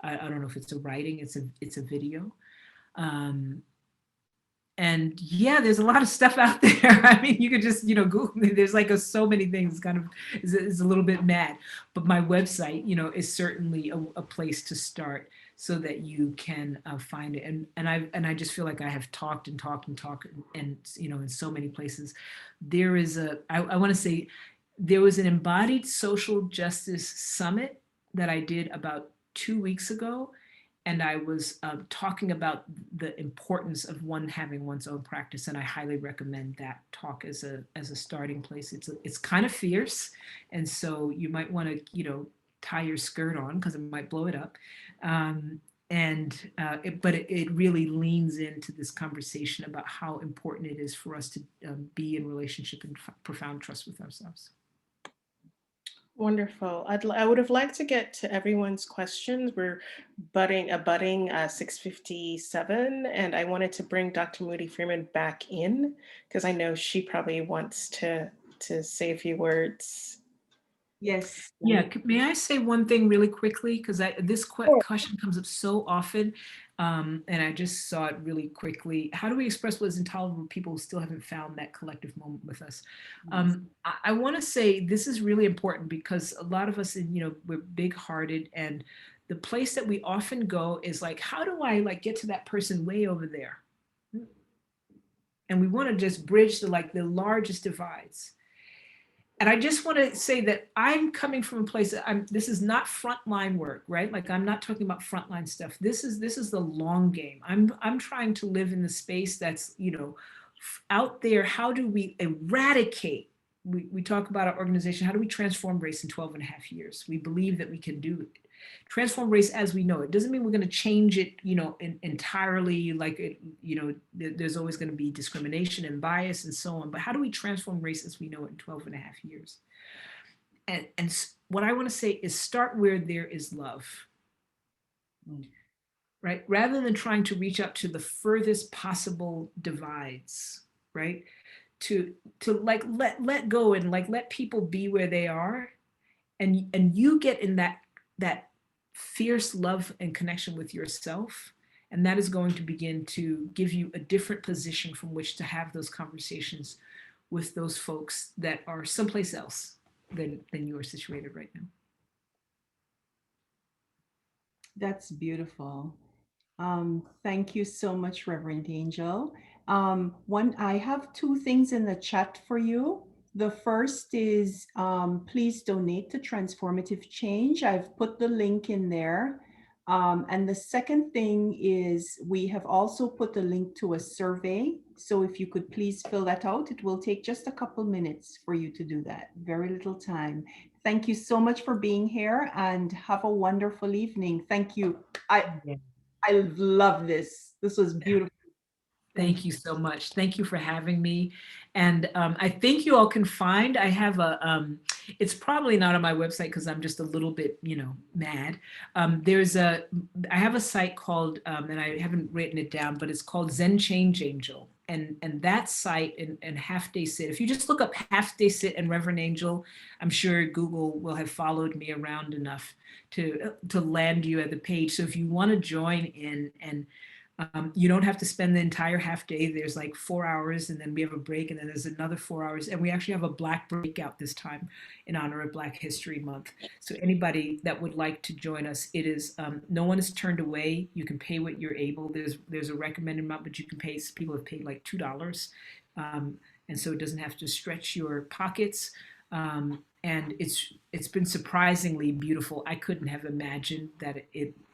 I don't know if it's a writing, it's a video. And yeah, there's a lot of stuff out there. I mean, you could just, Google, there's like so many things, kind of is a little bit mad, but my website, is certainly a place to start so that you can find it. And I just feel like I have talked and in so many places. There is I want to say there was an embodied social justice summit that I did about 2 weeks ago. And I was talking about the importance of one having one's own practice, and I highly recommend that talk as a starting place. It's kind of fierce, and so you might want to tie your skirt on because it might blow it up. But it really leans into this conversation about how important it is for us to be in relationship and profound trust with ourselves. Wonderful. I would have liked to get to everyone's questions. We're budding 6:57, and I wanted to bring Dr. Moody Freeman back in because I know she probably wants to say a few words. Yes. Yeah, may I say one thing really quickly? Because this question comes up so often, and I just saw it really quickly. How do we express what is intolerable to people who still haven't found that collective moment with us? Yes. I want to say this is really important because a lot of us, we're big-hearted, and the place that we often go is like, how do I get to that person way over there? And we want to just bridge the largest divides. And I just want to say that I'm coming from a place that this is not frontline work, right? Like, I'm not talking about frontline stuff. This is the long game. I'm trying to live in the space that's, out there. How do we eradicate? We talk about our organization. How do we transform race in 12 and a half years? We believe that we can do it. Transform race as we know it. Doesn't mean we're going to change it, entirely. There's always going to be discrimination and bias and so on. But how do we transform race as we know it in 12 and a half years? And what I want to say is start where there is love, right? Rather than trying to reach out to the furthest possible divides, right? To let go and let people be where they are, and you get in that fierce love and connection with yourself, and that is going to begin to give you a different position from which to have those conversations with those folks that are someplace else than you are situated right now. That's beautiful. Thank you so much, Reverend Angel. I have 2 things in the chat for you. The first is, please donate to Transformative Change. I've put the link in there. And the second thing is, we have also put the link to a survey. So if you could please fill that out, it will take just a couple minutes for you to do that. Very little time. Thank you so much for being here, and have a wonderful evening. Thank you. I love this. This was beautiful. Thank you so much. Thank you for having me. And I think you all can find, I have it's probably not on my website because I'm just a little bit, mad. I have a site called, and I haven't written it down, but it's called Zen Change Angel. And that site and Half Day Sit, if you just look up Half Day Sit and Reverend Angel, I'm sure Google will have followed me around enough to land you at the page. So if you want to join in, and you don't have to spend the entire half day. There's like 4 hours, and then we have a break, and then there's another 4 hours. And we actually have a Black breakout this time in honor of Black History Month. So anybody that would like to join us, it is, no one is turned away. You can pay what you're able. There's a recommended amount, but you can pay, people have paid like $2. And so it doesn't have to stretch your pockets. And it's been surprisingly beautiful. I couldn't have imagined that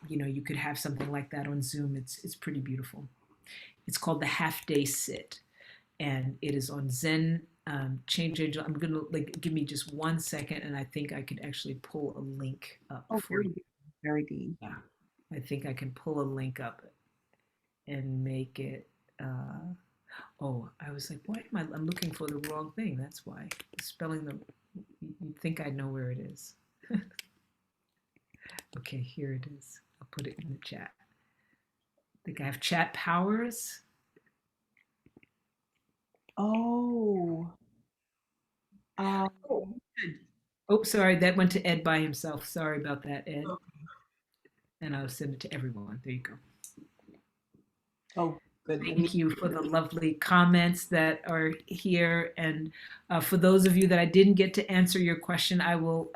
you could have something like that on Zoom. It's pretty beautiful. It's called the Half Day Sit, and it is on Zen Change Angel. I'm gonna give me just 1 second, and I think I could actually pull a link up. Oh, very good. Very good. Yeah, I think I can pull a link up and make it. Oh, I was like, why am I'm looking for the wrong thing? That's why. Spelling the. You'd think I know where it is. Okay, here it is. I'll put it in the chat. I think I have chat powers. Oh. Oh, sorry, that went to Ed by himself. Sorry about that, Ed. Okay. And I'll send it to everyone. There you go. Oh, good. Thank you for the lovely comments that are here. And for those of you that I didn't get to answer your question, I will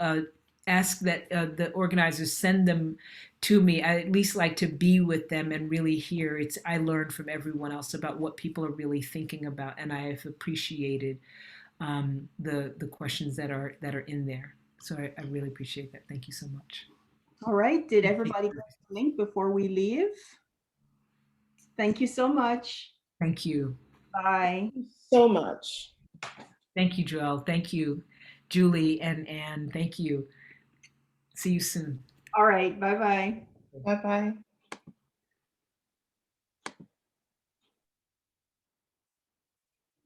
ask that the organizers send them to me. I at least like to be with them and really hear. I learn from everyone else about what people are really thinking about, and I have appreciated the questions that are in there. So I really appreciate that. Thank you so much. All right. Did everybody get the link before we leave? Thank you so much. Thank you. Bye. Thank you so much. Thank you, Joelle. Thank you, Julie and Anne. Thank you. See you soon. All right. Bye-bye. Bye-bye.